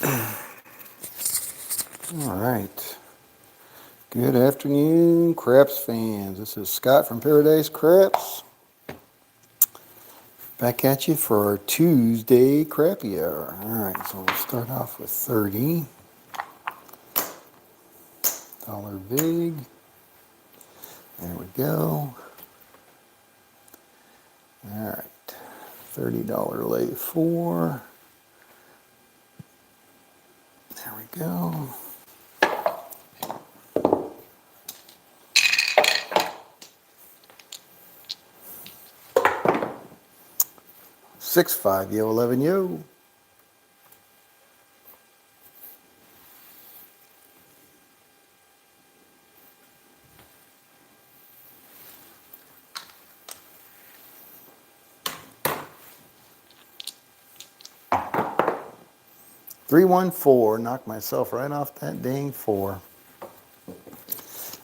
All right. Good afternoon, Craps fans. This is Scott from Paradise Craps. Back at you for our Tuesday Crappy Hour. All right, so we'll start off with $30 vig. There we go. All right, $30 lay 4. There we go. Six five yo 11 yo. 314. Knocked myself right off that dang 4.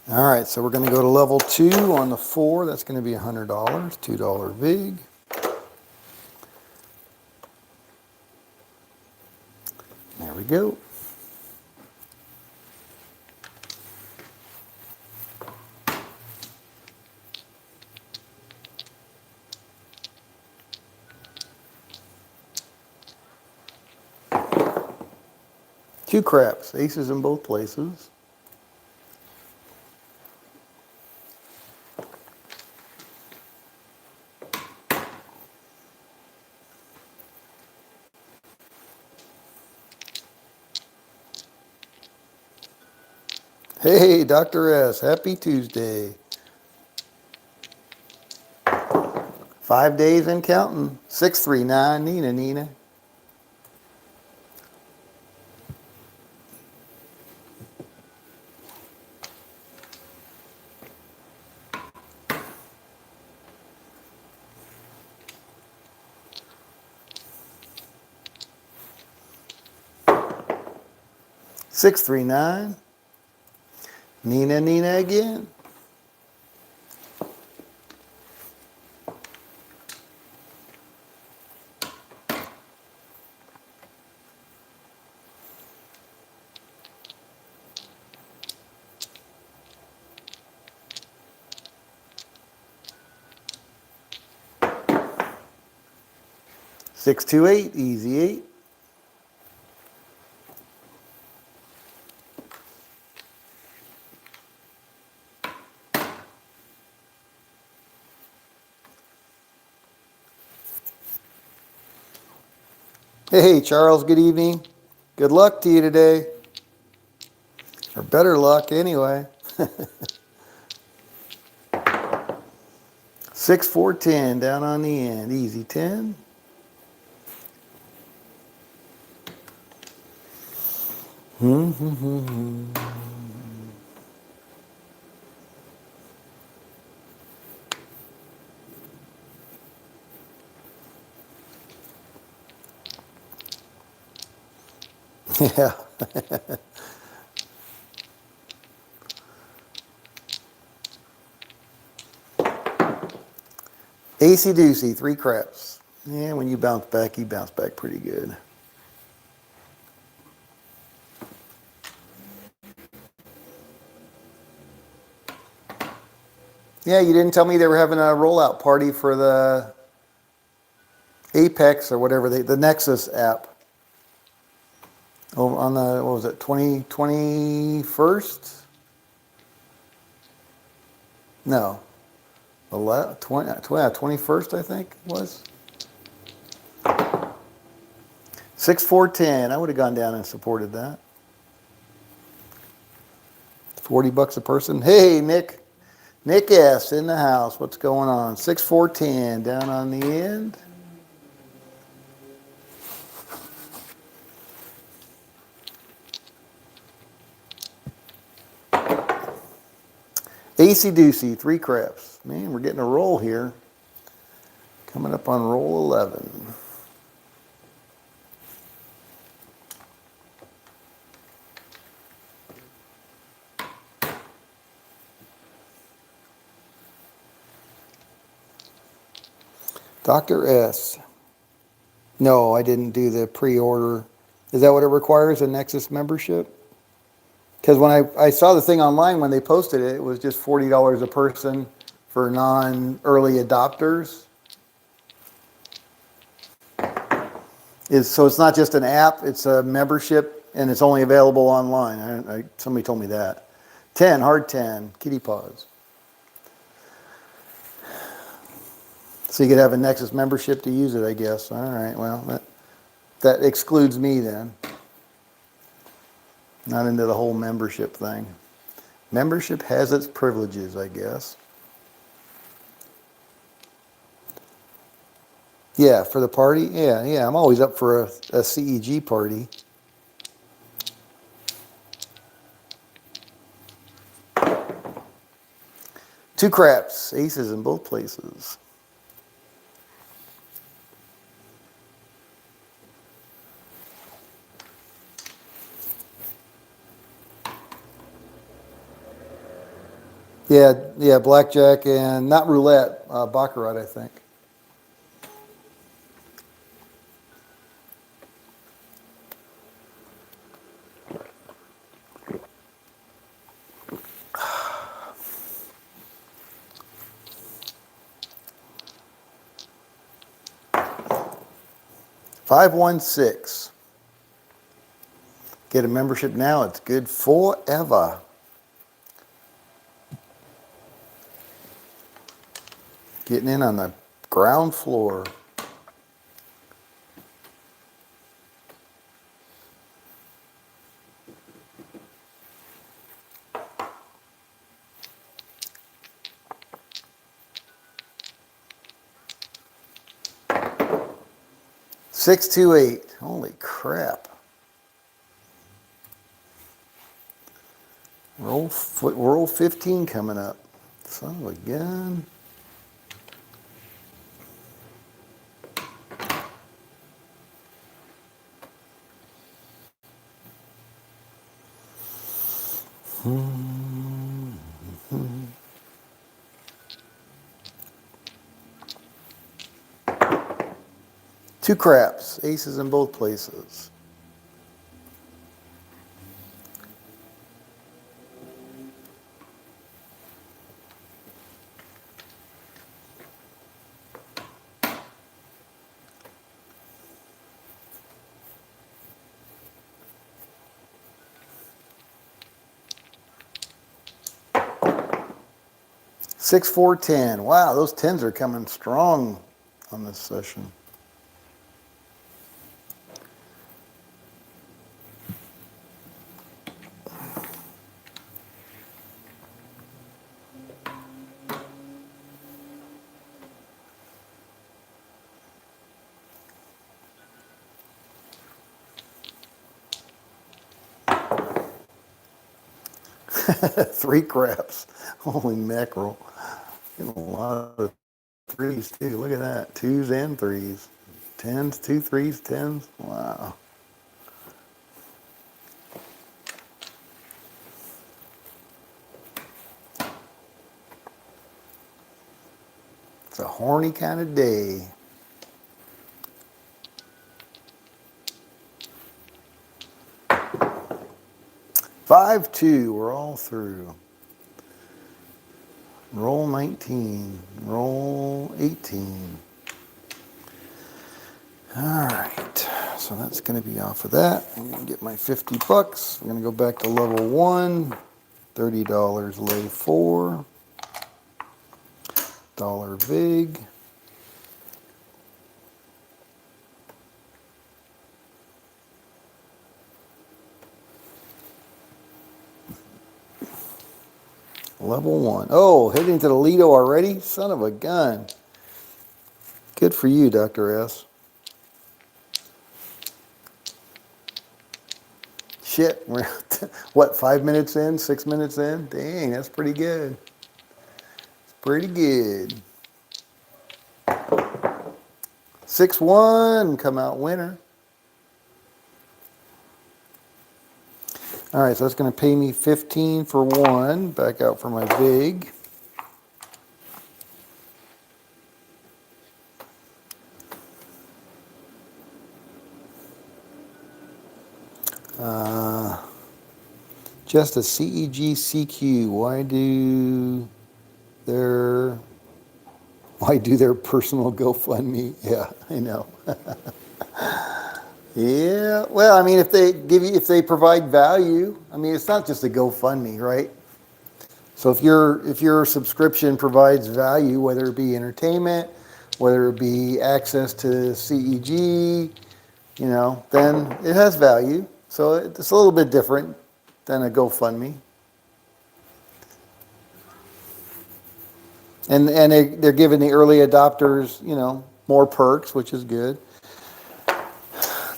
All right, so we're going to go to level 2 on the 4. That's going to be $100. $2 vig. There we go. Two craps, aces in both places. Hey, Dr. S, happy Tuesday. 5 days and counting. 639, Nina. 639. Nina again. Six two eight, easy 8. Hey, Charles, good evening. Good luck to you today. Or better luck anyway. 6410 down on the end. Easy 10. Yeah. AC Doocy, 3 craps. Yeah, when you bounce back, you bounce back pretty good. Yeah, you didn't tell me they were having a rollout party for the Apex or whatever, the Nexus app. On the, what was it, 21st? No. 21st, I think it was. 6410. I would have gone down and supported that. $40 a person. Hey, Nick. Nick S. in the house. What's going on? 6410 down on the end. AC Doocy, 3 craps. Man, we're getting a roll here. Coming up on roll 11. Dr. S. No, I didn't do the pre-order. Is that what it requires, a Nexus membership? Because when I saw the thing online when they posted it, it was just $40 a person for non-early adopters. So it's not just an app, it's a membership, and it's only available online. Somebody told me that. 10, hard 10, kitty paws. So you could have a Nexus membership to use it, I guess. All right, well, that excludes me then. Not into the whole membership thing. Membership has its privileges, I guess. Yeah, for the party? Yeah, I'm always up for a CEG party. Two craps, aces in both places. Yeah, blackjack and not roulette, baccarat, I think. $516. Get a membership now, it's good forever. Getting in on the ground floor. $628. Holy crap. Roll 15 coming up. Son of a gun. Two craps, aces in both places. Six, four, 10. Wow, those 10s are coming strong on this session. Three craps. Holy mackerel. Getting a lot of threes too. Look at that. Twos and threes. Tens, two threes, tens. Wow. It's a horny kind of day. 5-2. We're all through. Roll 19. Roll 18. All right. So that's going to be off of that. I'm going to get my 50 bucks. I'm going to go back to level 1. $30 lay 4. Dollar vig. Level 1. Oh, heading to the Lido already? Son of a gun. Good for you, Dr. S. Shit, we're, what, 5 minutes in, 6 minutes in? Dang, that's pretty good. It's pretty good. 6-1, come out winner. All right, so that's going to pay me 15 for one. Back out for my vig. Just a CEG CQ. Their why do their personal GoFundMe? Yeah, I know. Yeah, well, I mean, if they provide value, I mean, it's not just a GoFundMe, right? So if your subscription provides value, whether it be entertainment, whether it be access to CEG, then it has value. So it's a little bit different than a GoFundMe. And they're giving the early adopters, more perks, which is good.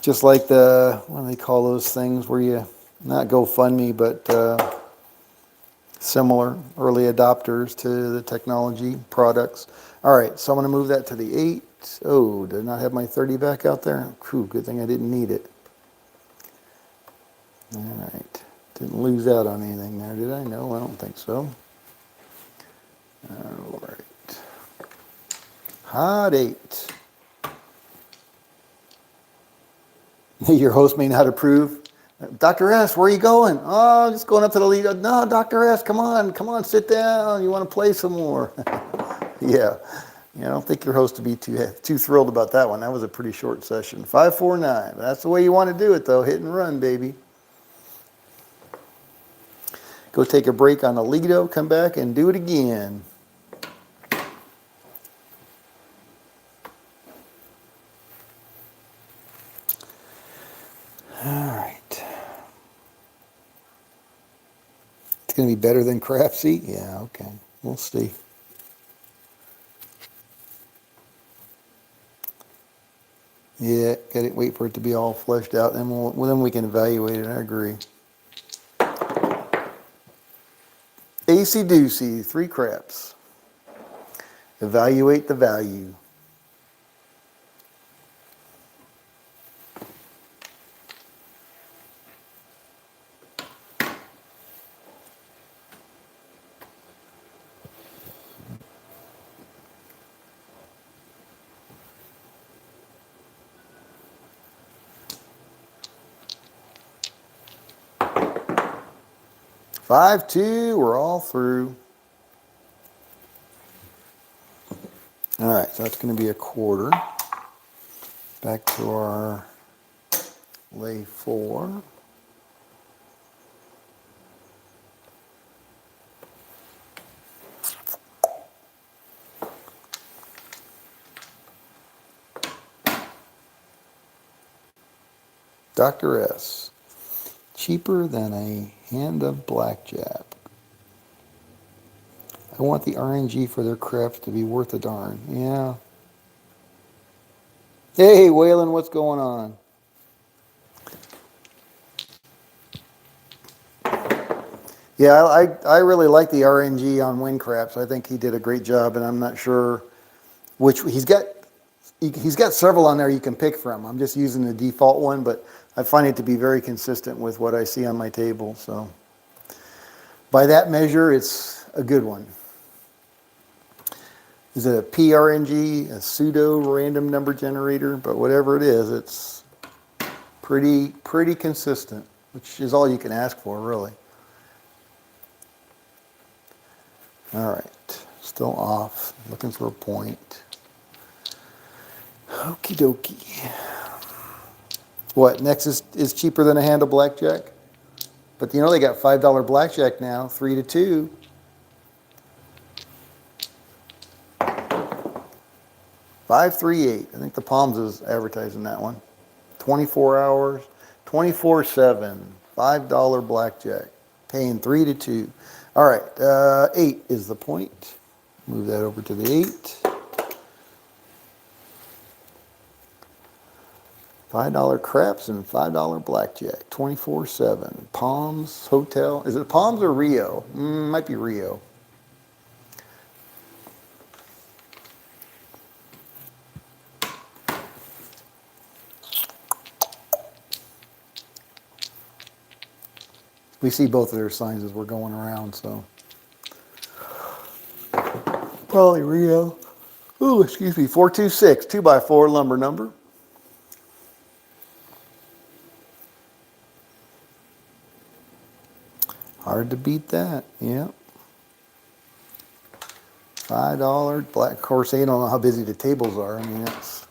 Just like what do they call those things where not GoFundMe, but similar early adopters to the technology products. All right, so I'm going to move that to the 8. Oh, did I not have my 30 back out there? Whew, good thing I didn't need it. All right, didn't lose out on anything there, did I? No, I don't think so. All right, hot 8. Your host may not approve. Dr. S, where are you going? Oh, just going up to the lead. No, Dr. S, come on, sit down. You want to play some more? Yeah. I don't think your host would be too thrilled about that one. That was a pretty short session. 549. That's the way you want to do it, though. Hit and run, baby. Go take a break on the Lido. Come back and do it again. All right. It's going to be better than Crapsee? Yeah, okay. We'll see. Yeah, got to wait for it to be all fleshed out, and then we can evaluate it. I agree. AC Doocy, 3 craps. Evaluate the value. Five, 2, we're all through. All right, so that's going to be a quarter. Back to our lay 4. Dr. S. Cheaper than a hand of blackjack. I want the RNG for their craps to be worth a darn. Yeah. Hey, Waylon, what's going on? Yeah, I really like the RNG on Win Craps. I think he did a great job, and I'm not sure which he's got several on there you can pick from. I'm just using the default one, but I find it to be very consistent with what I see on my table. So by that measure, it's a good one. Is it a PRNG, a pseudo random number generator? But whatever it is, it's pretty consistent, which is all you can ask for, really. All right, still off, looking for a point. Okie dokie. What, next is cheaper than a hand of blackjack? But they got $5 blackjack now, 3 to 2. $538. I think the Palms is advertising that one. 24 hours, 24/7, $5 blackjack, paying 3 to 2. All right, 8 is the point. Move that over to the 8. $5 craps and $5 blackjack, 24/7. Palms Hotel. Is it Palms or Rio? Might be Rio. We see both of their signs as we're going around, so. Probably Rio. Ooh, excuse me, 426, 2x4 lumber number. Hard to beat that. Yeah. $5 black. Of course, they don't know how busy the tables are. I mean, that's,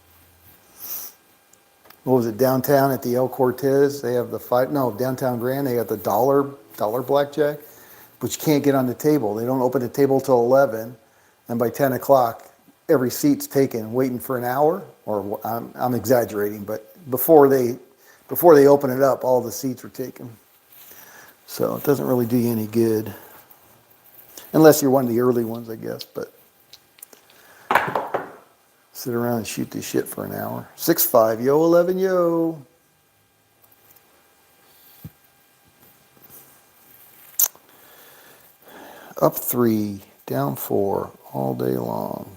what was it, downtown at the El Cortez? They have the downtown Grand, they got the dollar blackjack, but you can't get on the table. They don't open the table till 11, and by 10 o'clock, every seat's taken, waiting for an hour, or I'm exaggerating, but before they open it up, all the seats are taken. So it doesn't really do you any good. Unless you're one of the early ones, I guess, but sit around and shoot this shit for an hour. 6-5, yo, 11, yo. Up 3, down 4, all day long.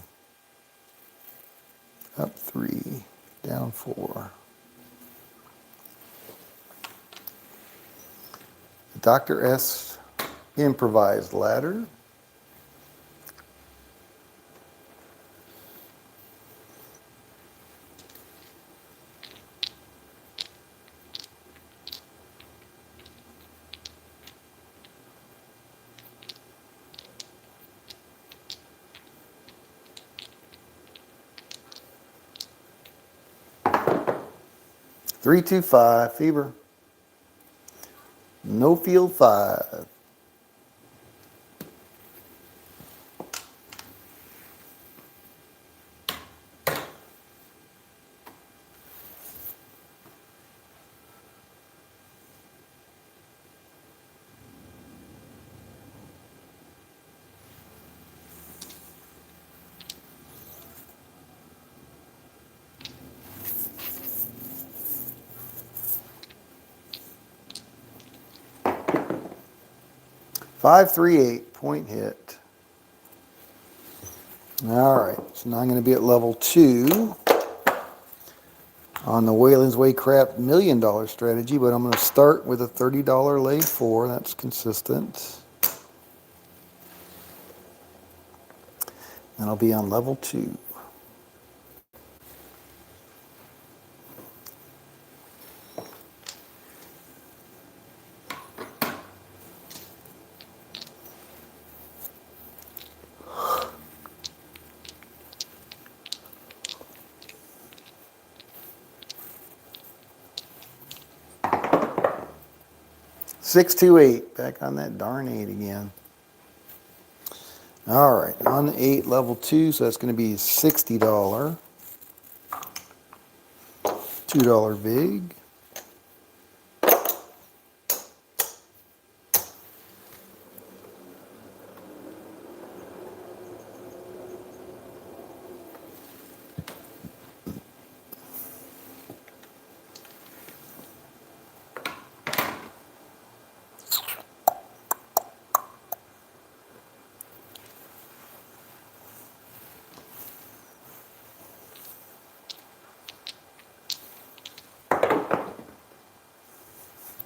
Up 3, down 4. Dr. S improvised ladder. Three, 2, 5, fever. No field 5. Five, 3, 8, point hit. All right, so now I'm going to be at level 2 on the Whalen's Way Crap $1 million strategy, but I'm going to start with a $30 lay 4. That's consistent. And I'll be on level 2. Six, 2, 8. Back on that darn 8 again. All right, on the 8, level 2, so that's going to be $60. $2 vig.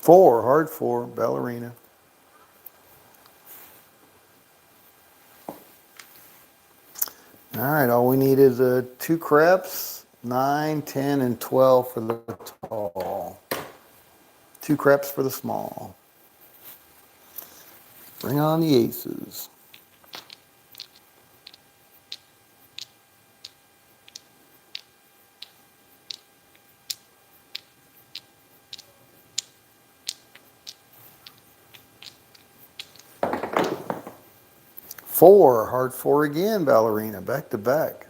Four, hard 4, ballerina. All right, all we need is 2 craps, 9, 10, and 12 for the tall. 2 craps for the small. Bring on the aces. Four, hard 4 again, ballerina, back to back.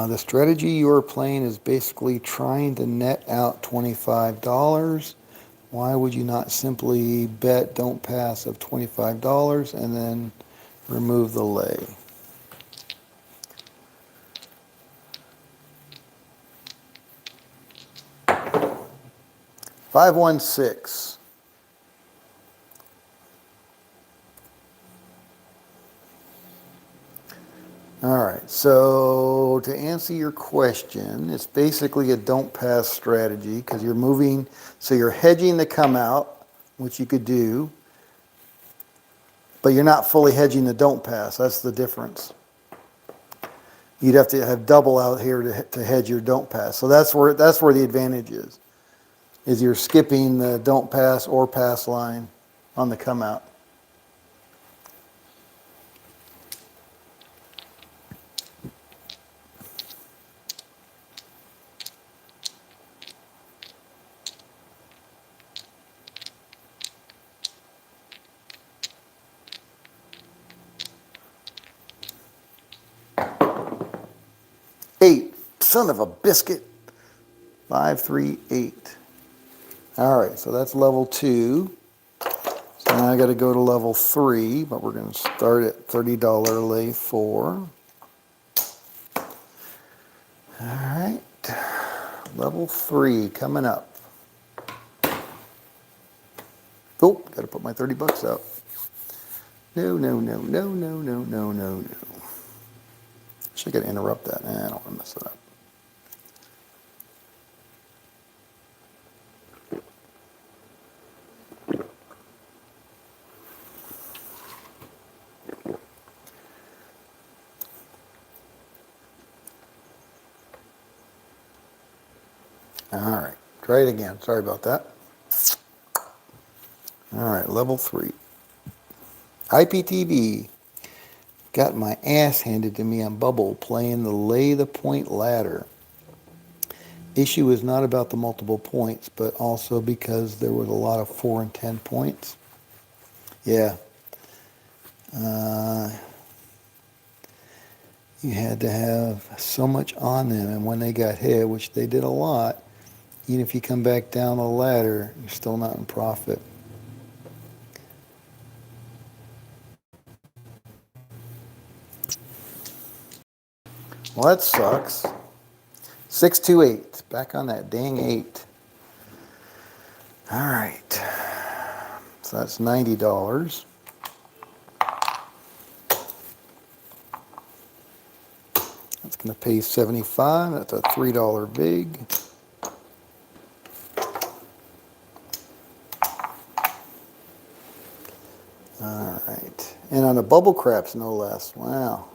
The strategy you are playing is basically trying to net out $25. Why would you not simply bet don't pass of $25 and then remove the lay? 516. All right, so to answer your question, it's basically a don't pass strategy because you're moving, so you're hedging the come out, which you could do, but you're not fully hedging the don't pass. That's the difference. You'd have to have double out here to hedge your don't pass. So that's where the advantage is you're skipping the don't pass or pass line on the come out. Eight, son of a biscuit. 5, 3, 8. All right, so that's level 2. So now I got to go to level 3, but we're going to start at $30 lay 4. All right, level 3 coming up. Oh, got to put my 30 bucks out. No, no, no, no, no, no, no, no, no. Should I interrupt that? I don't want to mess it up. All right, try it again. Sorry about that. All right, level 3. IPTV. Got my ass handed to me on Bubble playing the lay the point ladder. Issue is not about the multiple points, but also because there was a lot of 4 and 10 points. Yeah. You had to have so much on them, and when they got hit, which they did a lot, even if you come back down the ladder, you're still not in profit. Well, that sucks. 628. Back on that dang 8. All right. So that's $90. That's going to pay 75. That's a $3 vig. All right. And on the bubble craps, no less. Wow.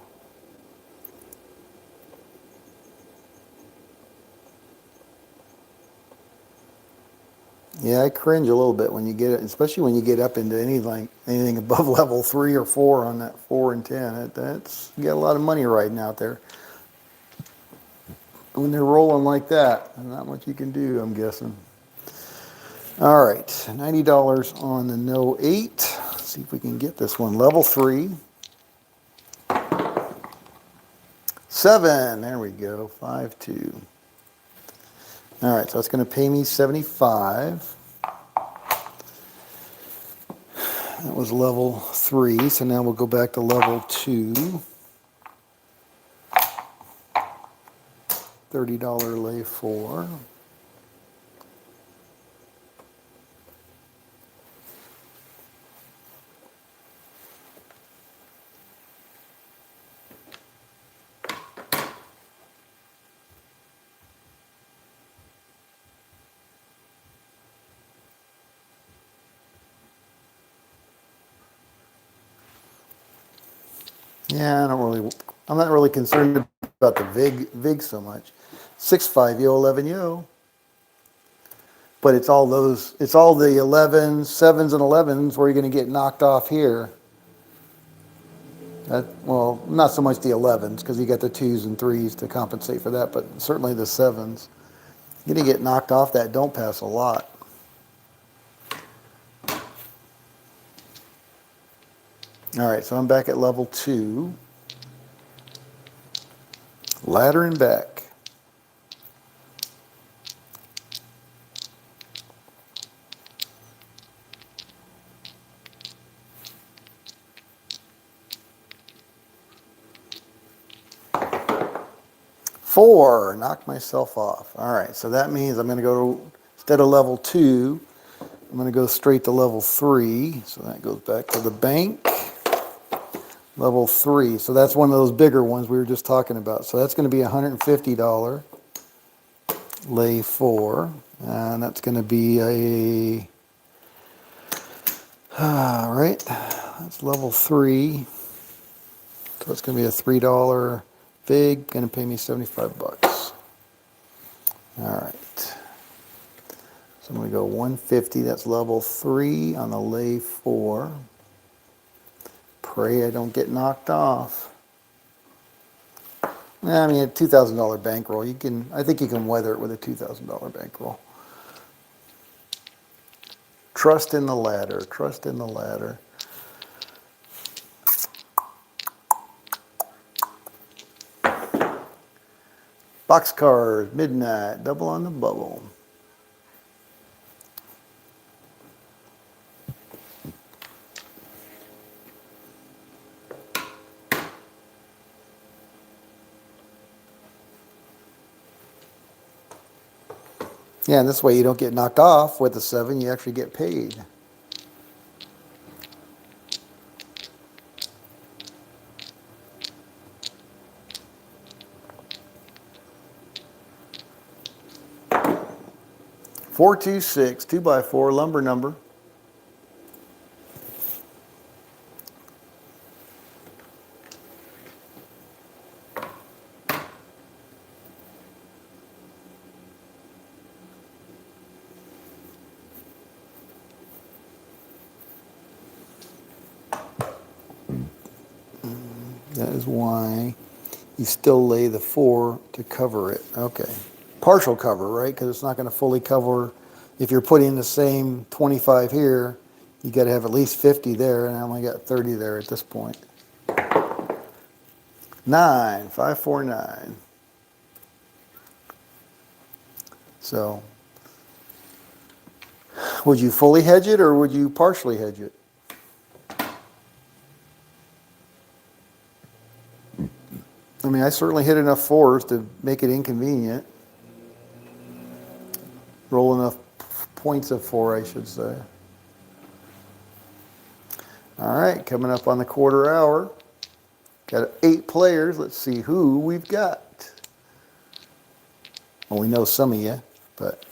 Yeah, I cringe a little bit when you get it, especially when you get up into anything above level 3 or 4 on that 4 and 10. That's you got a lot of money riding out there. When they're rolling like that, not much you can do, I'm guessing. All right, $90 on the no 8. Let's see if we can get this one. Level 3. 7. There we go. 5, 2. All right, so it's going to pay me 75. That was level 3, so now we'll go back to level 2. $30 lay 4. Yeah, I'm not really concerned about the VIG so much. 6-5 yo 11 yo. But it's all the 11s, 7s and 11s where you're going to get knocked off here. Well, not so much the 11s because you got the 2s and 3s to compensate for that, but certainly the 7s. You're going to get knocked off that don't pass a lot. All right, so I'm back at level 2. Ladder and back. Four, knocked myself off. All right, so that means I'm going to go, instead of level 2, I'm going to go straight to level 3. So that goes back to the bank. Level 3. So that's one of those bigger ones we were just talking about. So that's going to be $150. Lay 4. And that's going to be a... right. That's level 3. So it's going to be a $3 vig. Going to pay me 75 bucks. All right. So I'm going to go 150. That's level 3 on the lay 4. Pray I don't get knocked off. I mean, a $2,000 bankroll. I think you can weather it with a $2,000 bankroll. Trust in the ladder. Trust in the ladder. Boxcars, midnight, double on the bubble. Yeah, and this way you don't get knocked off with a 7, you actually get paid. $426, 2x4, lumber number. That is why you still lay the 4 to cover it. Okay. Partial cover, right? Because it's not going to fully cover. If you're putting the same 25 here, you got to have at least 50 there, and I only got 30 there at this point. 9, 549. So, would you fully hedge it or would you partially hedge it? I mean, I certainly hit enough 4s to make it inconvenient. Roll enough points of 4, I should say. All right, coming up on the quarter hour. Got 8 players. Let's see who we've got. Well, we know some of you, but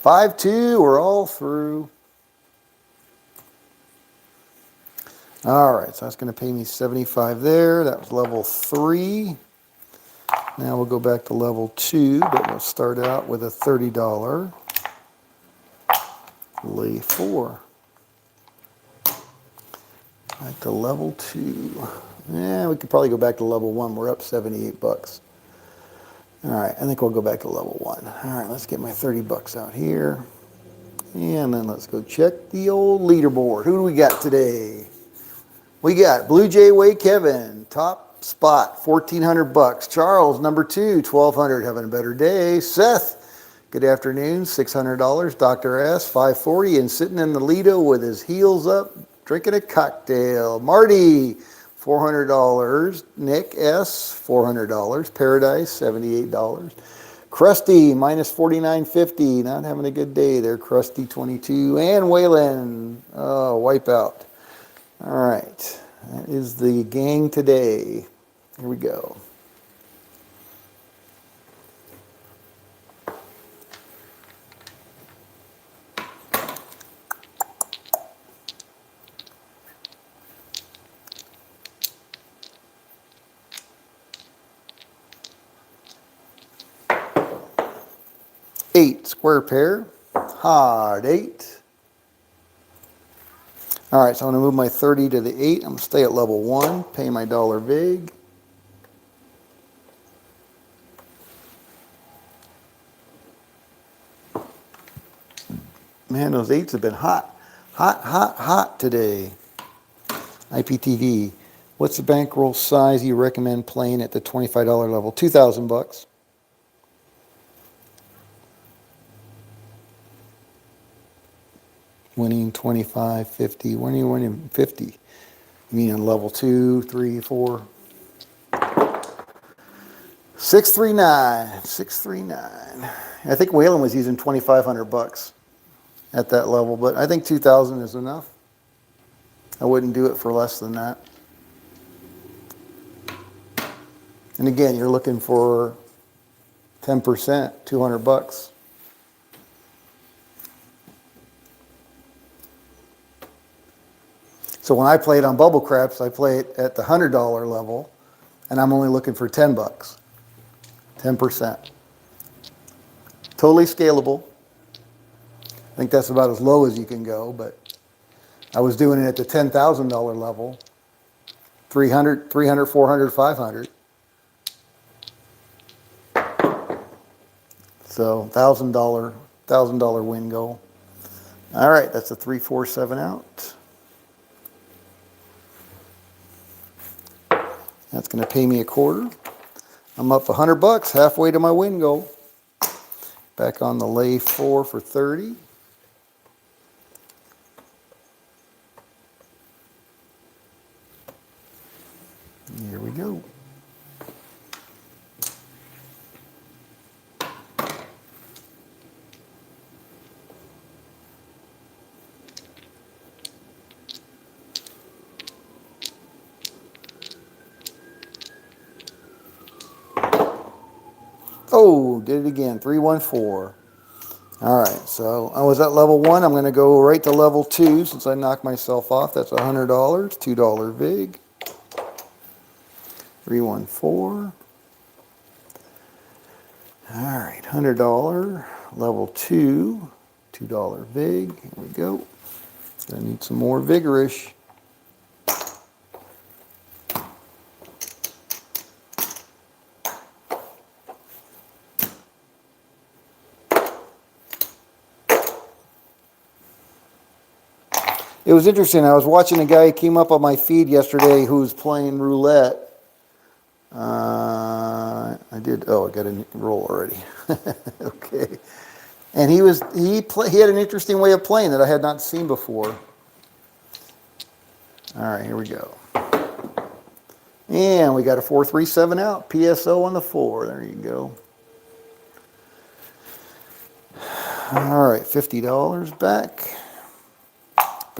5-2, we're all through. All right, so that's going to pay me 75 there. That was level 3. Now we'll go back to level 2, but we'll start out with a $30 lay 4. Back to level 2. Yeah, we could probably go back to level 1. We're up 78 bucks. All right, I think we'll go back to level 1. All right, let's get my 30 bucks out here. And then let's go check the old leaderboard. Who do we got today? We got Blue Jay Way Kevin, top spot, 1,400 bucks. Charles, number 2, 1,200, having a better day. Seth, good afternoon, $600. Dr. S, 540, and sitting in the Lido with his heels up, drinking a cocktail. Marty, $400. Nick S, $400. Paradise, $78. Krusty, minus $49.50. Not having a good day there, Krusty, 22. And Waylon, wipeout. All right, that is the gang today. Here we go. Eight, square pair, hard 8. All right, so I'm going to move my 30 to the 8. I'm going to stay at level 1, pay my dollar vig. Man, those 8s have been hot. Hot today. IPTV. What's the bankroll size you recommend playing at the $25 level? 2,000 bucks. Winning 25, 50. When are you winning 50? You mean on level 2, 3, 4? 639. 639. I think Waylon was using 2,500 bucks at that level, but I think 2,000 is enough. I wouldn't do it for less than that. And again, you're looking for 10%, 200 bucks. So when I play it on Bubble Craps, I play it at the $100 level, and I'm only looking for 10 bucks, 10%. Totally scalable. I think that's about as low as you can go, but I was doing it at the $10,000 level, 300, 400, 500. So $1,000 win goal. All right, that's a 3, 4, 7 out. That's going to pay me a quarter. I'm up 100 bucks, halfway to my win goal. Back on the lay 4 for 30. Here we go. Oh, did it again, 314. All right, so I was at level 1. I'm going to go right to level 2 since I knocked myself off. That's $100, $2 VIG. 314. All right, $100, level 2, $2 VIG. Here we go. I need some more vigorish. It was interesting. I was watching a guy who came up on my feed yesterday who was playing roulette. I got a roll already. Okay. And he had an interesting way of playing that I had not seen before. All right, here we go. And we got a 4-3-7 out. PSO on the 4. There you go. All right, $50 back.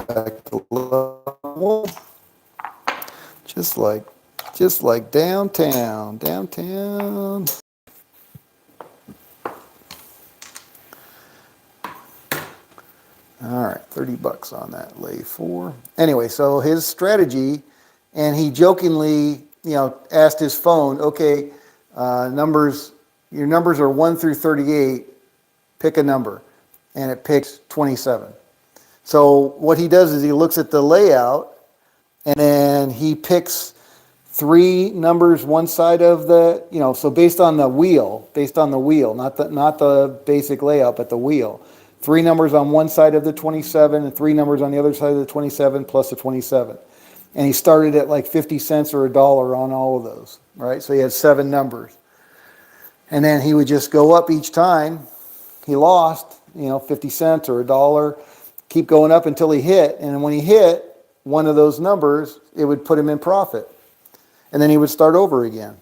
Back to level. Just like downtown. All right, 30 bucks on that lay 4. Anyway, so his strategy, and he jokingly, asked his phone, okay, your numbers are 1 through 38, pick a number. And it picks 27. So what he does is he looks at the layout, and then he picks 3 numbers one side of the, so based on the wheel, not the basic layout, but the wheel. 3 numbers on one side of the 27 and 3 numbers on the other side of the 27 plus the 27. And he started at like 50 cents or $1 on all of those, right? So he had 7 numbers. And then he would just go up each time he lost, 50 cents or $1, keep going up until he hit. And when he hit one of those numbers, it would put him in profit. And then he would start over again.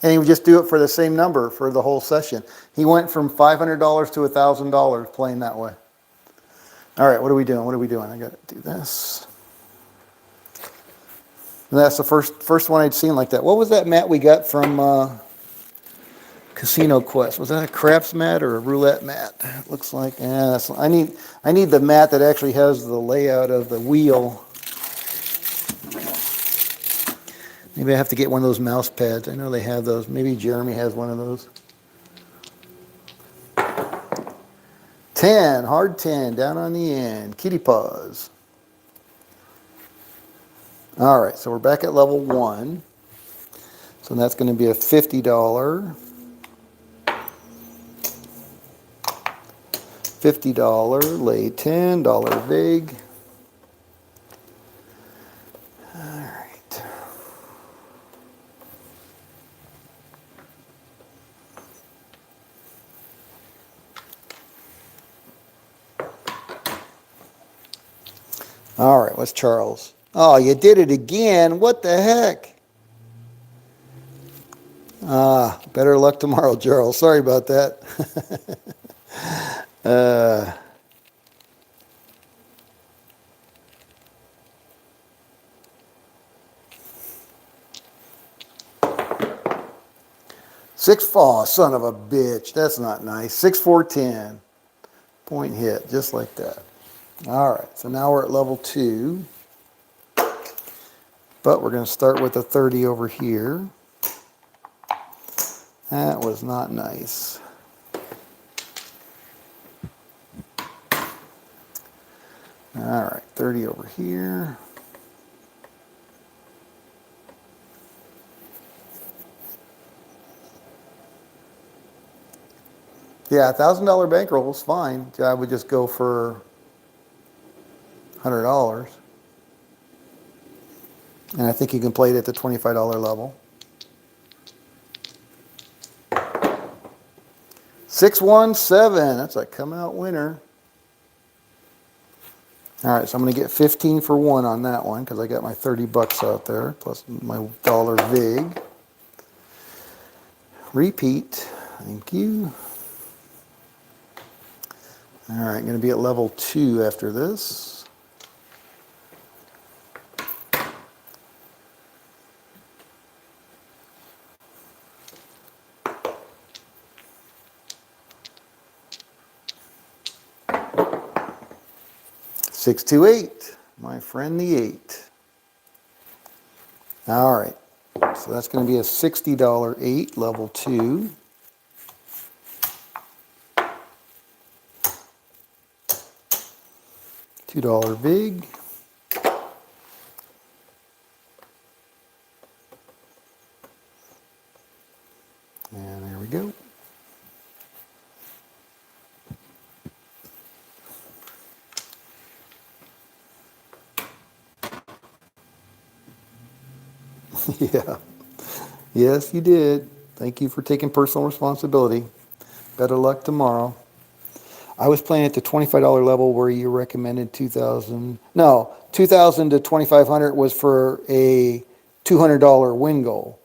And he would just do it for the same number for the whole session. He went from $500 to $1,000 playing that way. All right, what are we doing? I got to do this. And that's the first one I'd seen like that. What was that mat we got from Casino Quest? Was that a craps mat or a roulette mat? It looks like. I need the mat that actually has the layout of the wheel. Maybe I have to get one of those mouse pads. I know they have those. Maybe Jeremy has one of those. 10, hard 10, down on the end. Kitty paws. All right, so we're back at level 1. So that's going to be a $50. $50, lay $10, VIG. All right. All right, what's Charles? Oh, you did it again. What the heck? Better luck tomorrow, Charles. Sorry about that. 6-4, son of a bitch. That's not nice. 6-4-10. Point hit, just like that. All right, so now we're at level 2. But we're going to start with a 30 over here. That was not nice. All right, 30 over here. Yeah, $1,000 bankroll is fine. I would just go for $100. And I think you can play it at the $25 level. 617, that's a come out winner. All right, so I'm going to get 15 for 1 on that one because I got my 30 bucks out there plus my dollar vig. Repeat. Thank you. All right, going to be at level 2 after this. Six, 2, 8. My friend the 8. All right, so that's going to be a $60 8, level 2. $2 vig. And there we go. Yeah. Yes, you did. Thank you for taking personal responsibility. Better luck tomorrow. I was playing at the $25 level where you recommended 2,000. No, 2,000 to 2,500 was for a $200 win goal.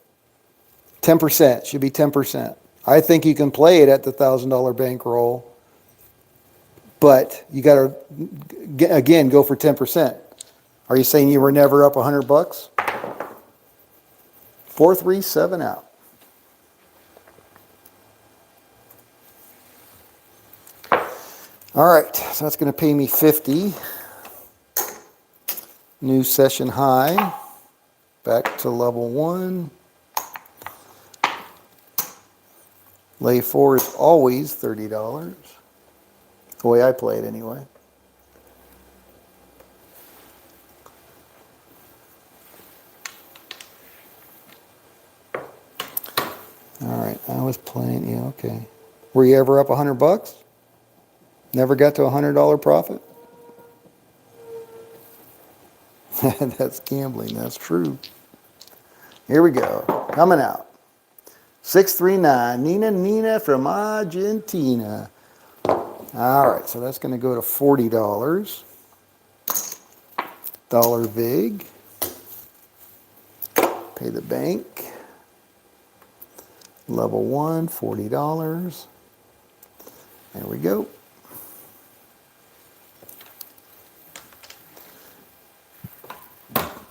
10% should be 10%. I think you can play it at the $1,000 bankroll, but you got to again go for 10%. Are you saying you were never up 100 bucks? 4, 3, 7 out. All right, so that's going to pay me 50. New session high. Back to level 1. Lay 4 is always $30. The way I play it anyway. All right, I was playing, yeah, okay. Were you ever up 100 bucks? Never got to a $100 profit? That's gambling, that's true. Here we go, coming out. 639, Nina from Argentina. All right, so that's going to go to $40. Dollar vig. Pay the bank. Level 1, $40. There we go.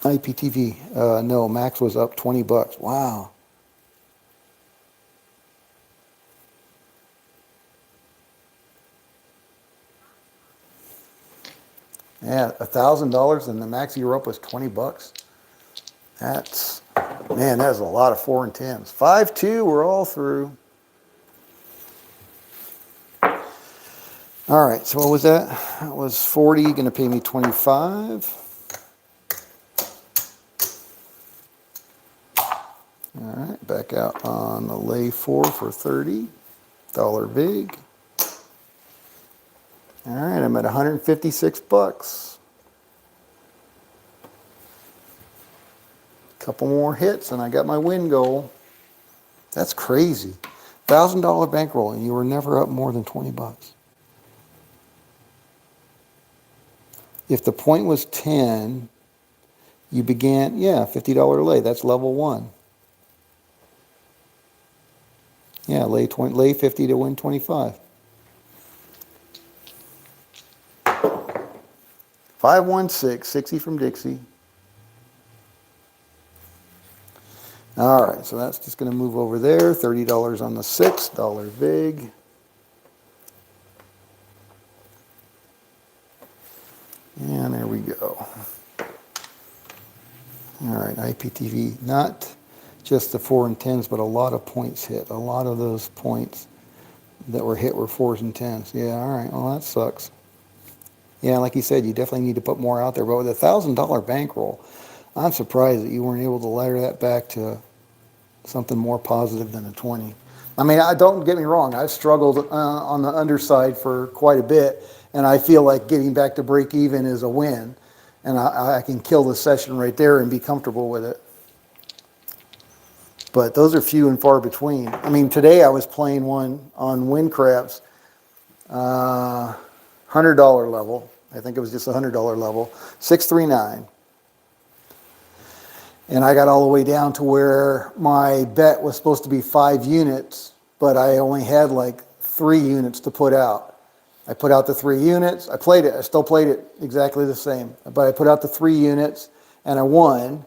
IPTV. No, Max was up 20 bucks. Wow. Yeah, $1,000 and the max you were up was 20 bucks. That's, man, that's a lot of 4 and 10s. 5-2, we're all through. All right, so what was that? That was 40, going to pay me 25. All right, back out on the lay 4 for $30. Dollar vig. All right, I'm at 156 bucks. Couple more hits and I got my win goal. That's crazy. $1,000 bankroll and you were never up more than 20 bucks. If the point was 10, you began, yeah, $50 lay. That's level 1. Yeah, lay 50 to win 25. 516, 60 from Dixie. All right, so that's just going to move over there. $30 on the $6 VIG. And there we go. All right, IPTV, not just the 4 and 10s, but a lot of points hit. A lot of those points that were hit were 4s and 10s. Yeah, all right, well, that sucks. Yeah, like you said, you definitely need to put more out there. But with a $1,000 bankroll, I'm surprised that you weren't able to ladder that back to something more positive than a 20. I mean, don't get me wrong. I've struggled on the underside for quite a bit, and I feel like getting back to break even is a win, and I can kill the session right there and be comfortable with it. But those are few and far between. I mean, today I was playing one on Win Craps, $100 level. I think it was just a $100 level, 639. And I got all the way down to where my bet was supposed to be 5 units, but I only had like 3 units to put out. I put out the 3 units. I played it. I still played it exactly the same. But I put out the 3 units, and I won.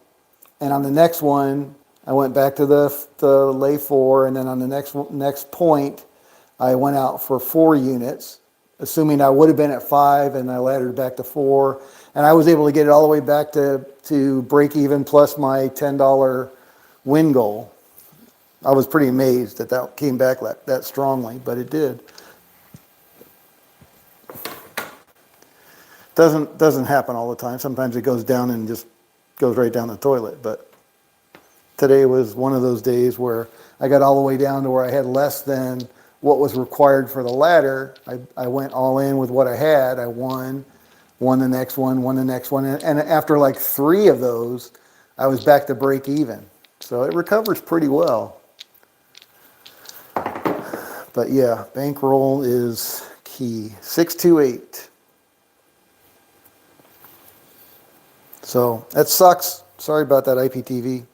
And on the next one, I went back to the lay 4, and then on the next point, I went out for 4 units, assuming I would have been at 5, and I laddered back to 4. And I was able to get it all the way back to break even plus my $10 win goal. I was pretty amazed that that came back that strongly, but it did. Doesn't happen all the time. Sometimes it goes down and just goes right down the toilet. But today was one of those days where I got all the way down to where I had less than what was required for the ladder. I went all in with what I had. I won the next one, won the next one. And after like 3 of those, I was back to break even. So it recovers pretty well. But yeah, bankroll is key. 628. So that sucks. Sorry about that, IPTV.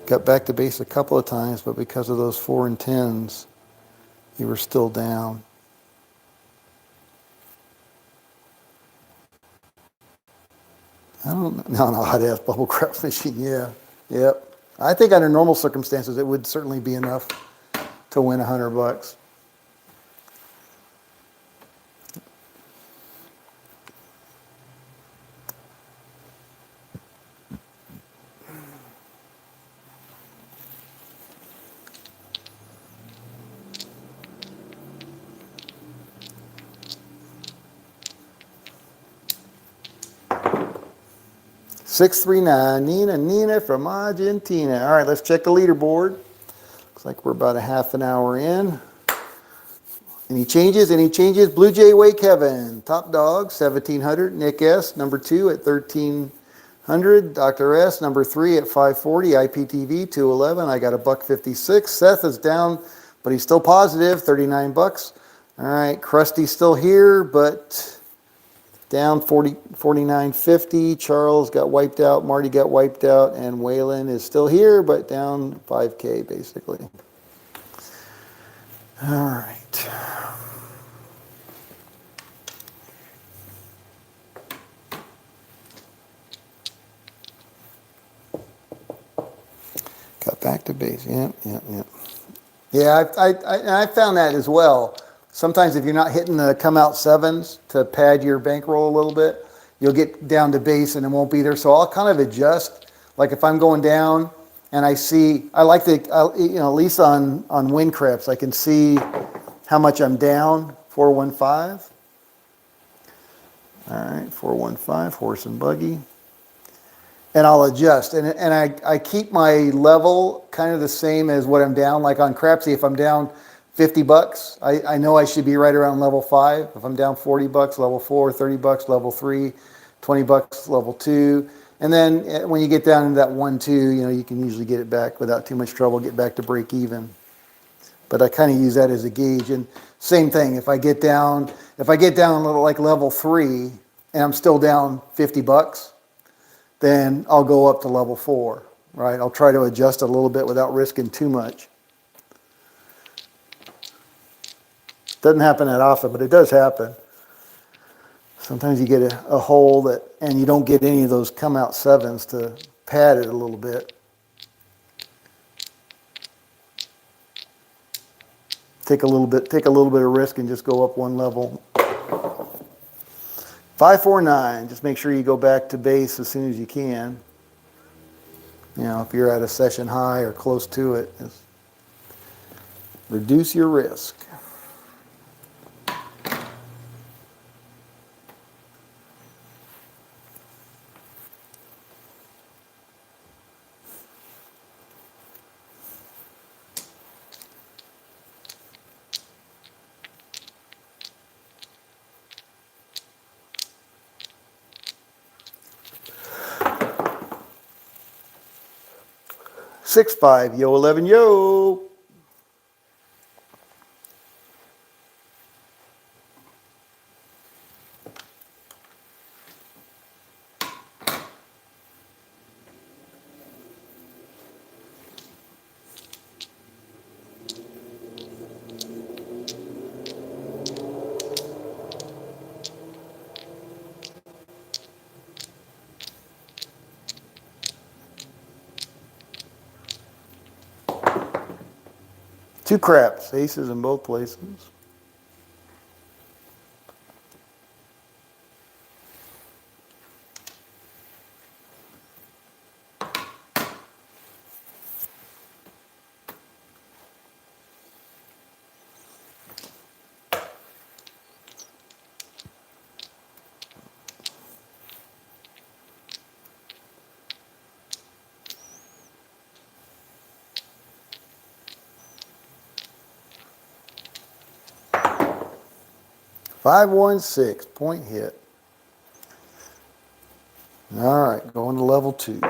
Got back to base a couple of times, but because of those 4 and 10s, you were still down. I don't know. No, hot ass bubble crap machine. Yeah. Yep. I think under normal circumstances, it would certainly be enough to win $100. 639, Nina from Argentina. All right, let's check the leaderboard. Looks like we're about a half an hour in. Any changes? Any changes? Blue Jay Way Kevin, top dog, 1,700. Nick S, number 2 at 1,300. Dr. S, number 3 at 540. IPTV, 211. I got a $1.56. Seth is down, but he's still positive, $39. All right, Krusty's still here, but down 49.50. Charles got wiped out. Marty got wiped out. And Waylon is still here, but down 5K basically. All right. Got back to base. Yep. Yeah, I found that as well. Sometimes if you're not hitting the come out 7s to pad your bankroll a little bit, you'll get down to base and it won't be there. So I'll kind of adjust. Like if I'm going down and I like at least on Win Craps, I can see how much I'm down, 415. All right, 415, horse and buggy. And I'll adjust. And I keep my level kind of the same as what I'm down. Like on Crapsee, if I'm down $50, I know I should be right around level 5. If I'm down $40, level 4, $30, level 3, $20, level 2. And then when you get down into that 1, 2, you can usually get it back without too much trouble, get back to break even. But I kind of use that as a gauge. And same thing, if I get down a little like level 3 and I'm still down $50, then I'll go up to level 4, right? I'll try to adjust it a little bit without risking too much. Doesn't happen that often, but it does happen. Sometimes you get a hole and you don't get any of those come out 7s to pad it a little bit. take a little bit of risk and just go up one level. 549, just make sure you go back to base as soon as you can. You know, if you're at a session high or close to it, just reduce your risk. Six five, yo 11, yo. Two craps, aces in both places. $516, point hit. All right, going to level 2.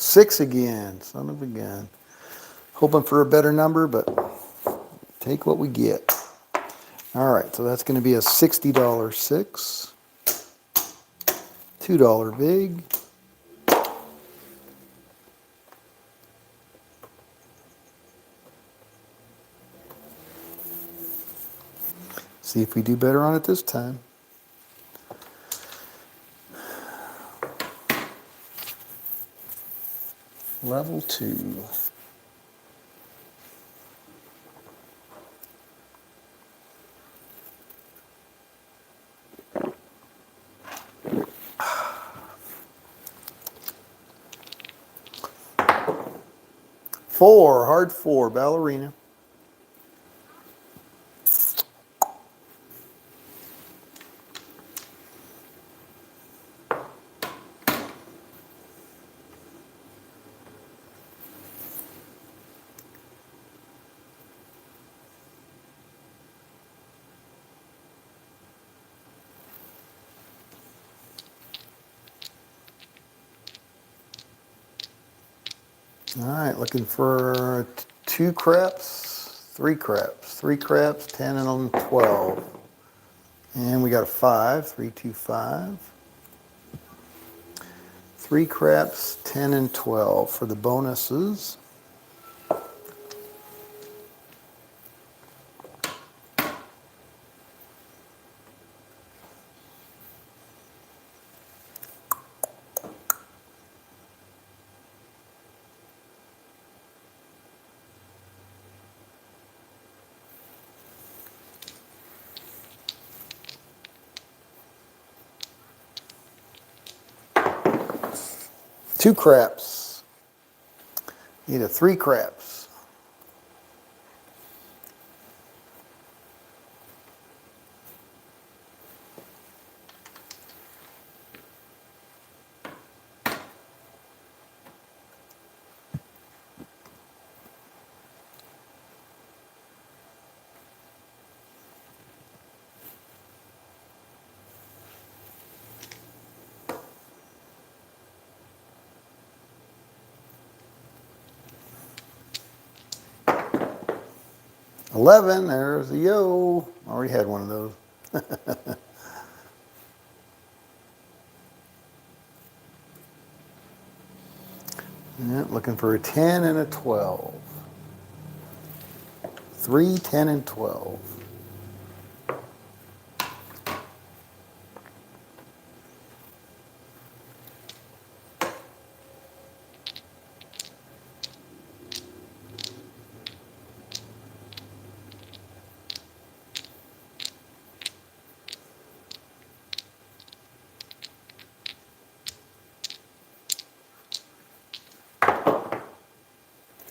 Six again, son of a gun. Hoping for a better number, but take what we get. All right, so that's going to be a $60 six, $2 big, see if we do better on it this time. Level 2. Four, hard 4, ballerina. All right, looking for 2 craps, 3 craps, 3 craps, 10 and 12. And we got a 5, 3, 2, 5. 3 craps, 10 and 12 for the bonuses. Two craps. Need a 3 craps. 11, there's a yo. Already had one of those. Yeah, looking for a 10 and a 12. 3, 10, and 12.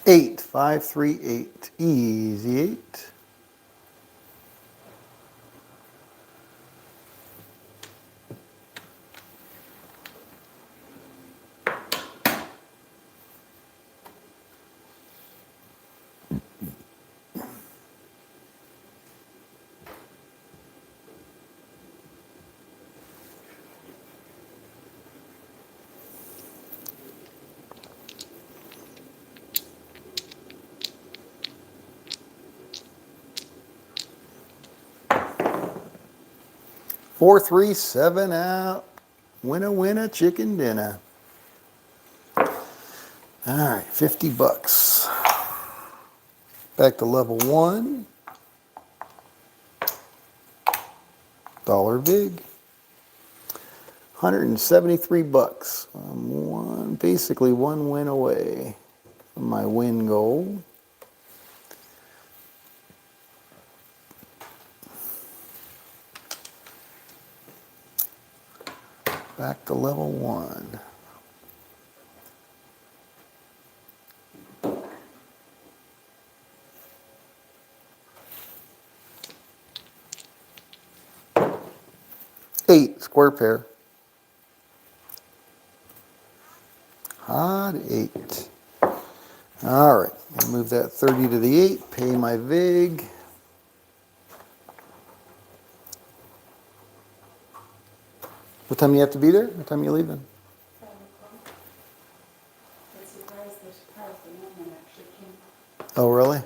Eight, 5, 3, 8. Easy 8. Four, 3, 7 out. Winner, winner, chicken dinner. All right, 50 bucks. Back to level 1. Dollar vig. 173 bucks. I'm basically one win away from my win goal. Back to level 1. Eight, square pair. Odd 8. All right, I'll move that 30 to the 8, pay my vig. What time you have to be there? What time are you leaving? 5 o'clock. I'm surprised this car for no one actually came. Oh, really?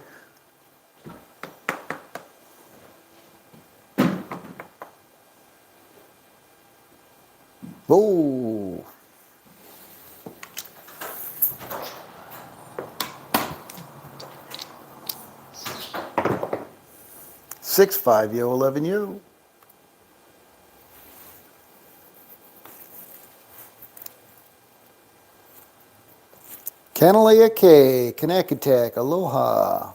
Whoa. Six, 5, yo, 11, yo. Canalea K, Kanakatak, aloha.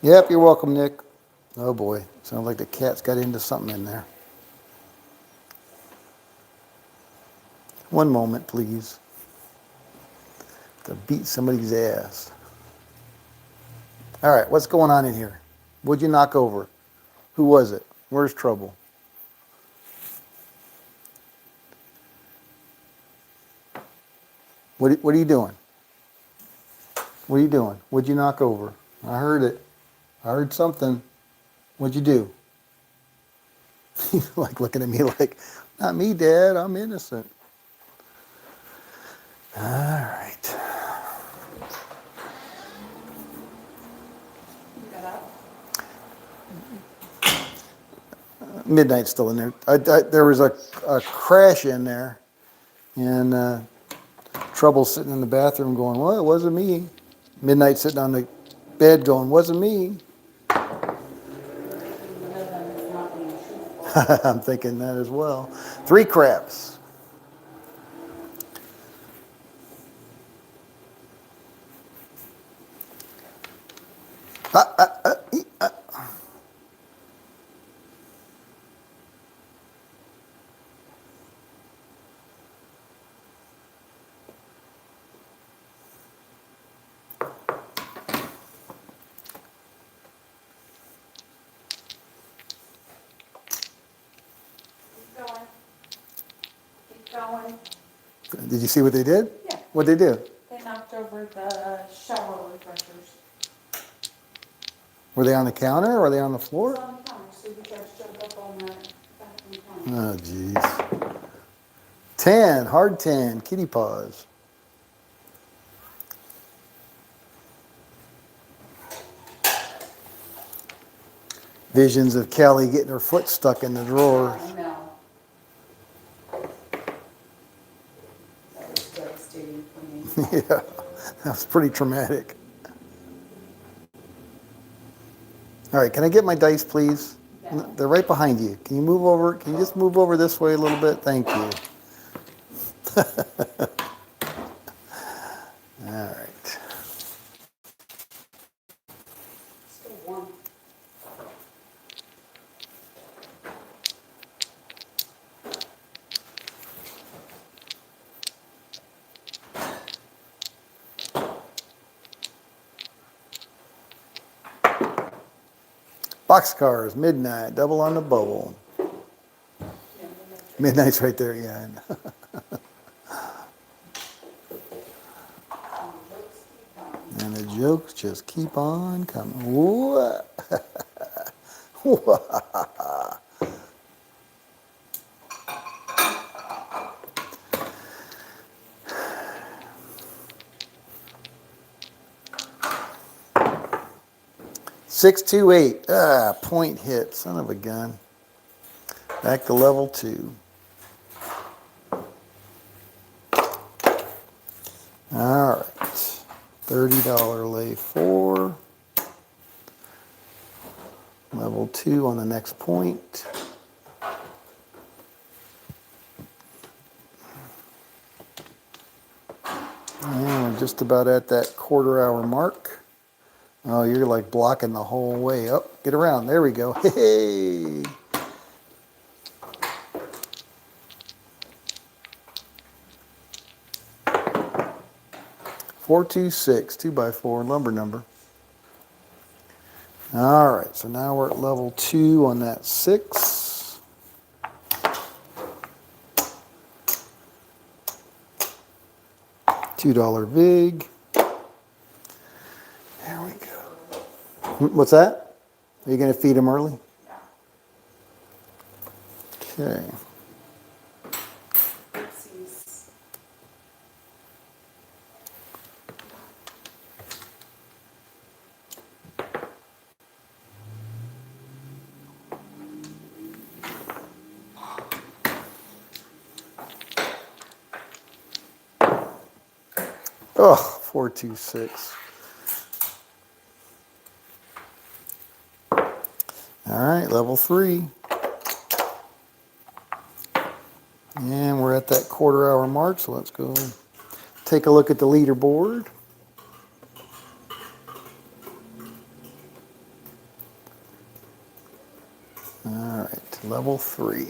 Yep, you're welcome, Nick. Oh boy, sounds like the cat's got into something in there. One moment, please. To beat somebody's ass. All right, what's going on in here? What'd you knock over? Who was it? Where's trouble? What are you doing? What are you doing? What'd you knock over? I heard it. I heard something. What'd you do? He's like looking at me like, not me, Dad. I'm innocent. All right. You got up? Midnight's still in there. There was a crash in there, and Trouble sitting in the bathroom going, well, it wasn't me. Midnight sitting on the bed going, wasn't me. I'm thinking that as well. 3 craps. Keep going. Did you see what they did? Yeah. What'd they do? They knocked over the shower refreshers. Were they on the counter or were they on the It's floor? on the counter, so we just showed up on the bathroom counter. Oh, jeez. 10, hard 10, kitty paws. Visions of Kelly getting her foot stuck in the drawer. I know. That was devastating for me. Yeah, that was pretty traumatic. All right, can I get my dice, please? Yeah. They're right behind you. Can you move over? Can you just move over this way a little bit? Thank you. All right. Still warm. Boxcars, midnight, double on the bubble. Yeah, Midnight's right there, yeah. I know. And the jokes just keep on coming. Whoa. 628. Point hit. Son of a gun. Back to level 2. All right. $30 lay 4. Level 2 on the next point. And we're just about at that quarter-hour mark. Oh, you're like blocking the whole way up. Get around. There we go. Hey. $426, 2x4 lumber number. All right, so now we're at level 2 on that 6. $2 vig. There we go. What's that? Are you going to feed him early? Okay. Crapsee's. Oh, 426. All right, level 3. And we're at that quarter-hour mark, so let's go take a look at the leaderboard. All right, level 3.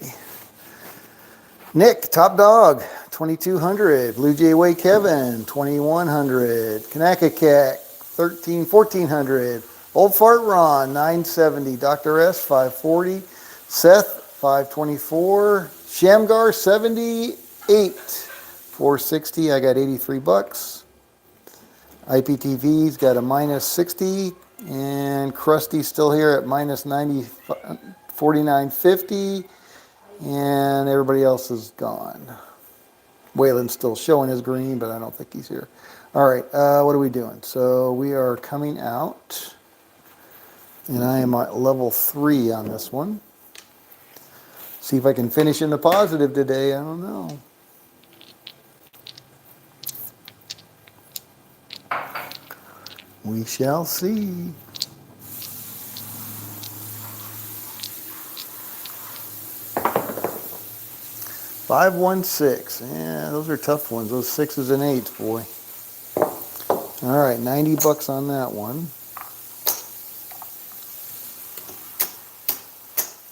Nick, top dog, 2,200. Blue Jay Way Kevin, 2,100. Kanakakak, 1,400. Old Fart Ron, 970. Dr. S, 540. Seth, 524. Shamgar, 78. 460. I got 83 bucks. IPTV's got a minus 60. And Krusty's still here at minus 90, 49.50. And everybody else is gone. Waylon's still showing his green, but I don't think he's here. All right, what are we doing? So we are coming out, and I am at level 3 on this one. See if I can finish in the positive today. I don't know. We shall see. 516. Yeah, those are tough ones. Those 6s and 8s, boy. All right, 90 bucks on that one.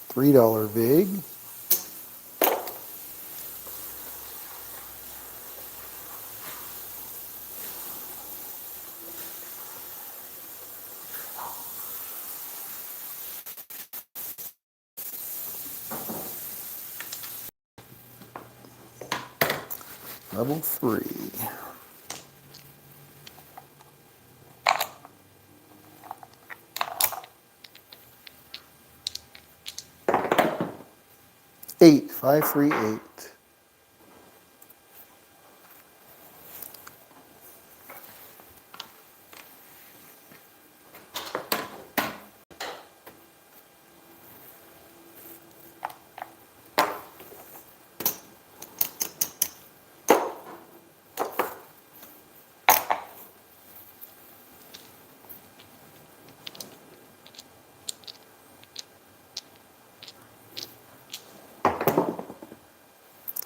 $3 vig. Level 3. Eight, 538.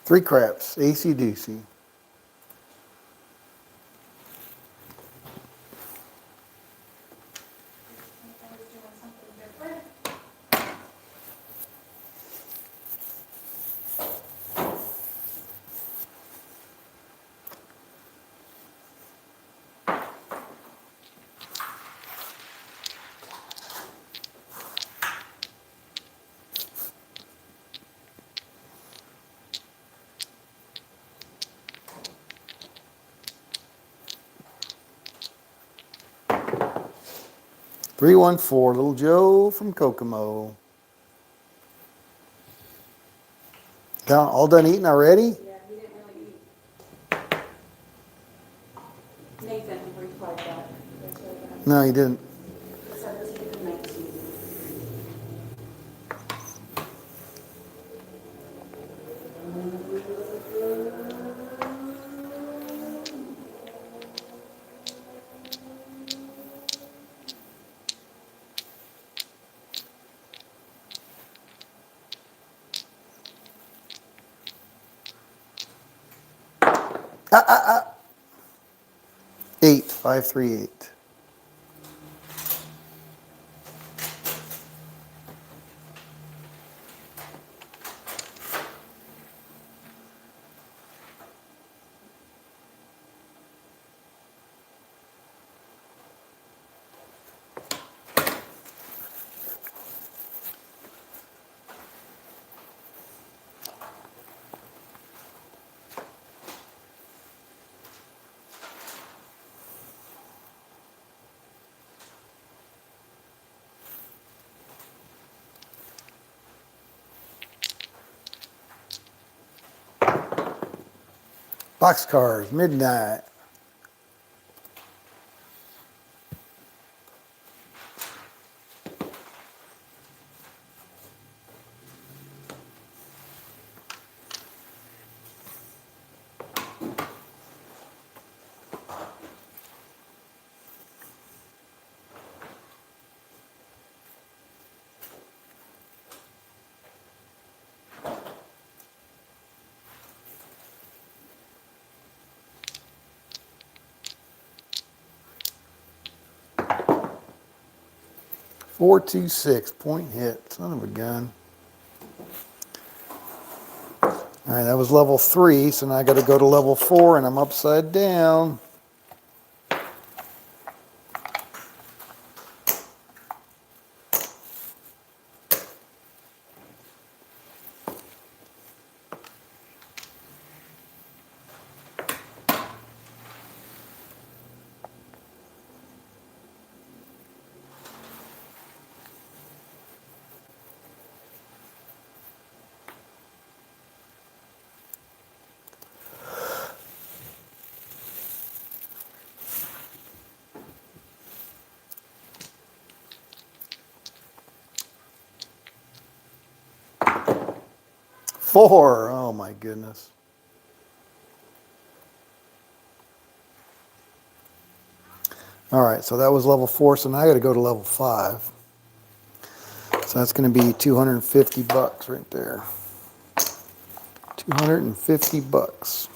3 craps, AC/DC. I was doing something different. 314, little Joe from Kokomo. All done eating already? Yeah, he didn't really eat. Nathan replied back. That's what No, he didn't. 17 and 19. Ah, ah, ah. 8, 538. Boxcars, midnight. Four, two, six, point hit. Son of a gun. All right, that was level 3, so now I got to go to level 4, and I'm upside down. Four. Oh my goodness. All right, so that was level 4, so now I got to go to level 5. So that's going to be 250 bucks right there. 250 bucks.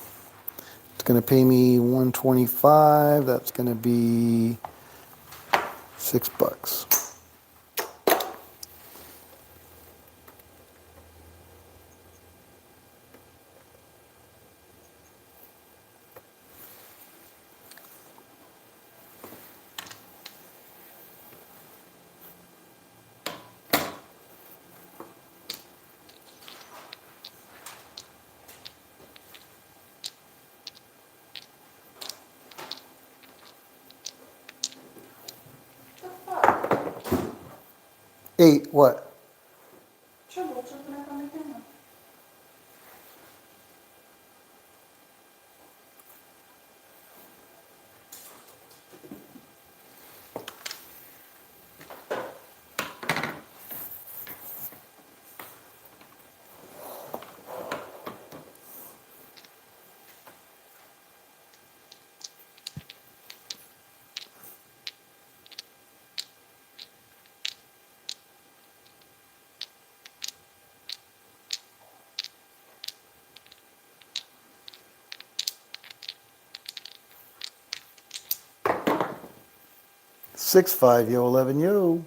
It's going to pay me 125. That's going to be $6. 8, what? Trouble jumping up on the camera. 6-5, yo, 11, yo.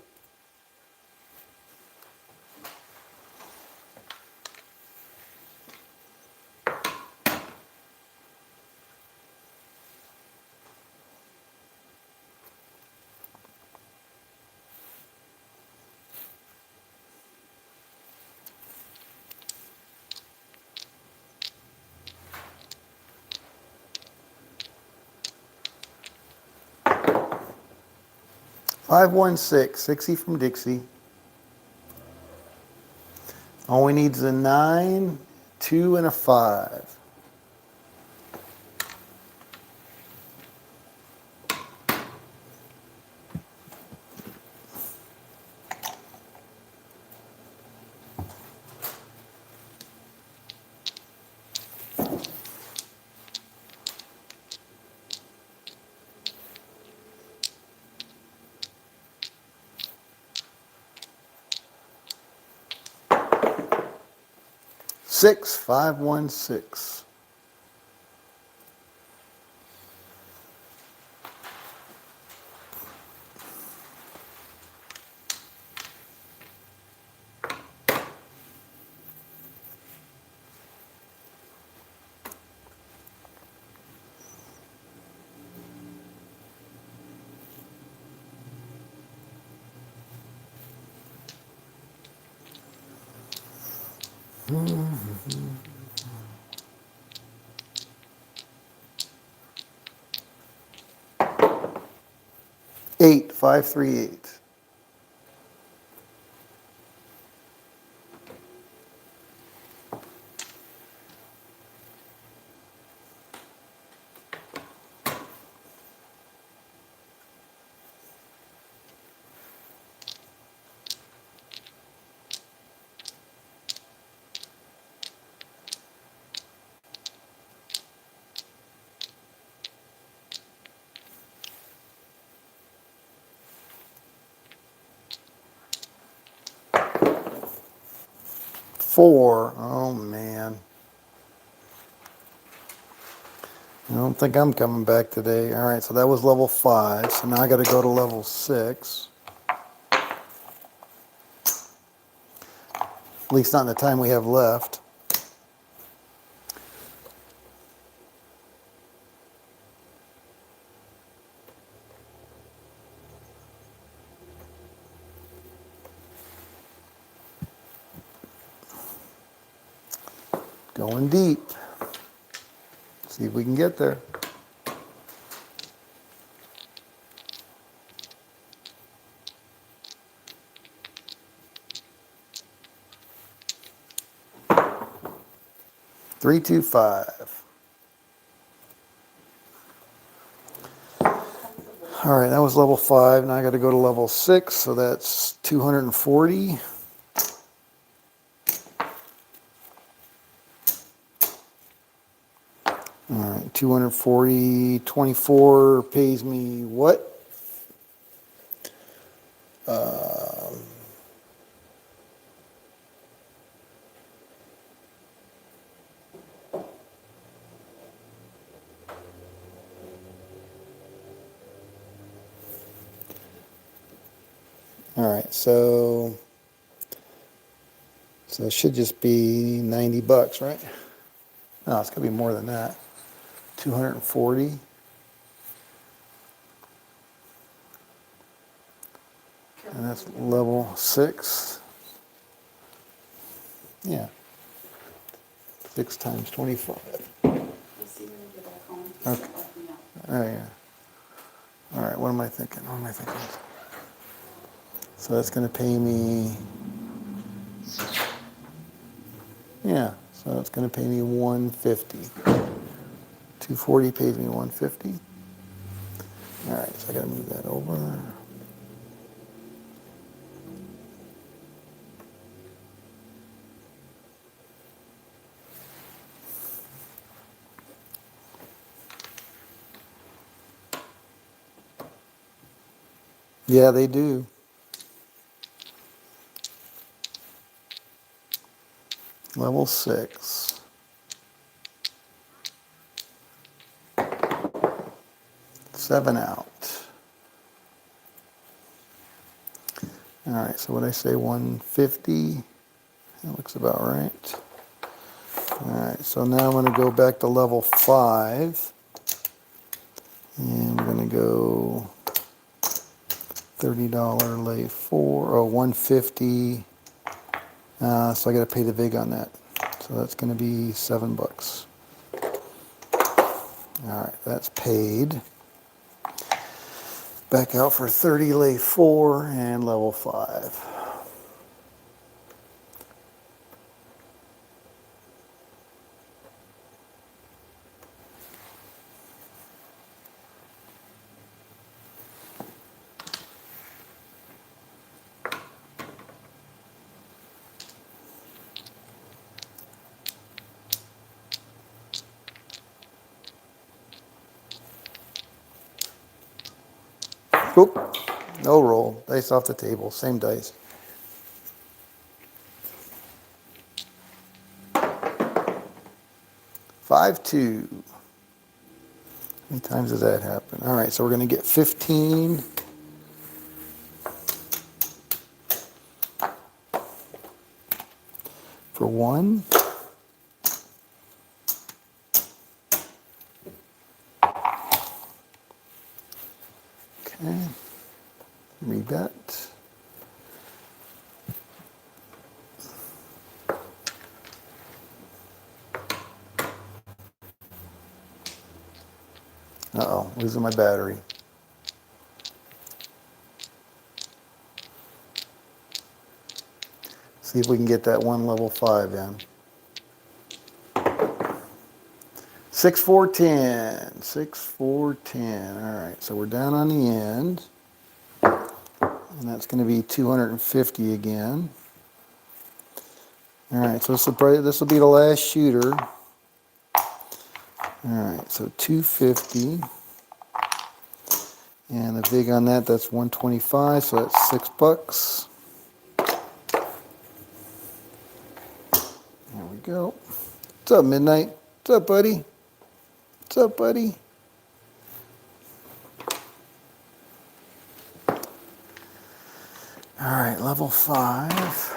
Five, 1, 6, 60 from Dixie. All we need is a 9, 2, and a 5. Six, 5, 1, 6. Eight, 5, 3, 8. Four. Oh man. I don't think I'm coming back today. All right, so that was level 5. So now I got to go to level 6. At least not in the time we have left. Going deep. See if we can get there. Three, 2, 5. All right, that was level 5. Now I got to go to level 6, so that's 240. All right, 240, 24 pays me what? All right, so it should just be 90 bucks, right? No, it's gonna be more than that. 240. And that's level 6. Yeah. 6 times 25. We'll see when we get back home. Okay. Let me know. Oh, yeah. All right, what am I thinking? What am I thinking? So that's going to pay me, yeah, so that's going to pay me 150. 240 pays me 150. All right, so I got to move that over. Yeah, they do. Level 6. 7 out. All right, so what I say, 150? That looks about right. All right, so now I'm going to go back to level 5. And we're going to go $30 lay 4, oh, 150. So I got to pay the vig on that. So that's going to be $7. All right, that's paid. Back out for 30 lay 4 and level 5. Oop, no roll. Dice off the table. Same dice. 5-2. How many times does that happen? All right, so we're going to get 15. For 1. Okay. Rebet. Uh-oh, losing my battery. See if we can get that one level 5 in. 6, 4, 10. 6, 4, 10. All right, so we're down on the end. And that's going to be 250 again. All right, so this will be the last shooter. All right, so 250. And the vig on that, that's 125, so that's $6. There we go. What's up, Midnight? What's up, buddy? What's up, buddy? All right, level 5.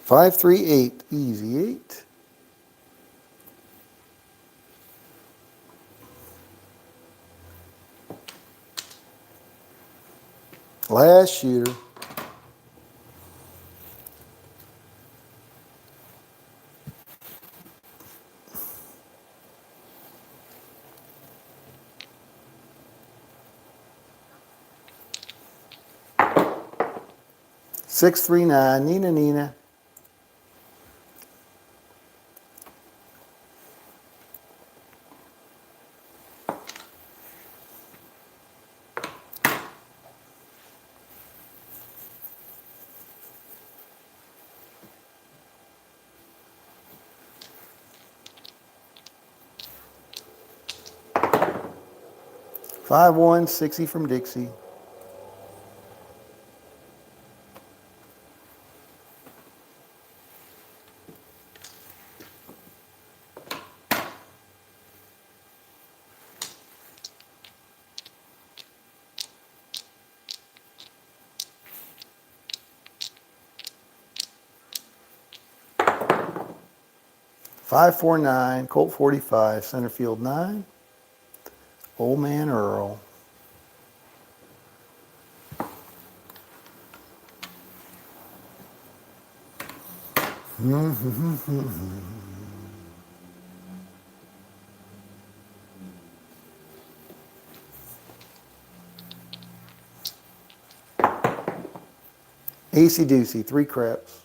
Five, 3, 8. Easy 8. Last shooter. Six, 3, 9. Nina, Nina. Five, 1, 60 from Dixie. Five, 4, 9. Colt 45. Center field 9. Old Man Earl. Acey Deucey, 3 craps.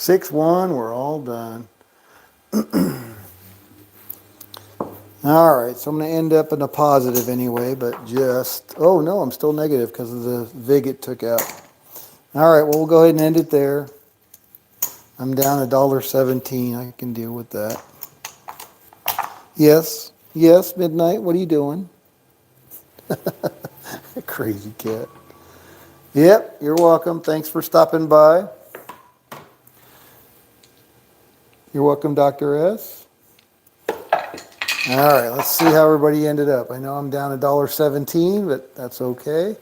6-1, we're all done. All right, so I'm going to end up in a positive anyway, but just, oh no, I'm still negative because of the VIG it took out. All right, well, we'll go ahead and end it there. I'm down $1.17. I can deal with that. Yes, yes, Midnight, what are you doing? Crazy cat. Yep, you're welcome. Thanks for stopping by. You're welcome, Dr. S. All right, let's see how everybody ended up. I know I'm down $1.17, but that's okay.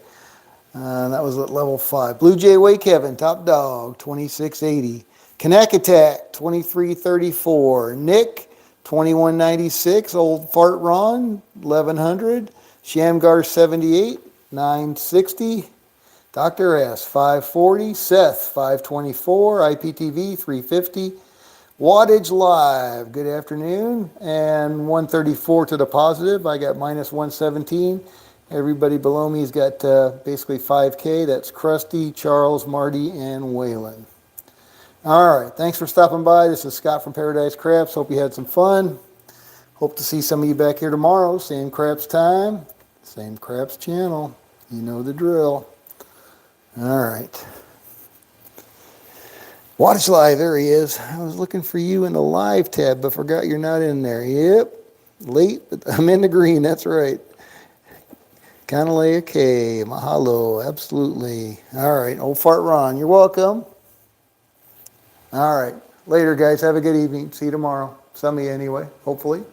That was at level 5. Blue Jay Way Kevin, top dog, 2680. Connect Attack, 2334. Nick, 2196. Old Fart Ron, 1100. Shamgar, 78, 960. Dr. S, 540. Seth, 524. IPTV, 350. Wattage Live, good afternoon, and 134 to the positive. I got minus 117. Everybody below me's got basically 5K. That's Krusty, Charles, Marty, and Waylon. All right, thanks for stopping by. This is Scott from Paradise Craps. Hope you had some fun. Hope to see some of you back here tomorrow. Same craps time, same craps channel. You know the drill. All right. Watch Live, there he is. I was looking for you in the live tab, but forgot you're not in there. Yep, late, but I'm in the green, that's right. Kanalea K, mahalo, absolutely. All right, old Fart Ron, you're welcome. All right, later guys, have a good evening. See you tomorrow. Some of you anyway, hopefully.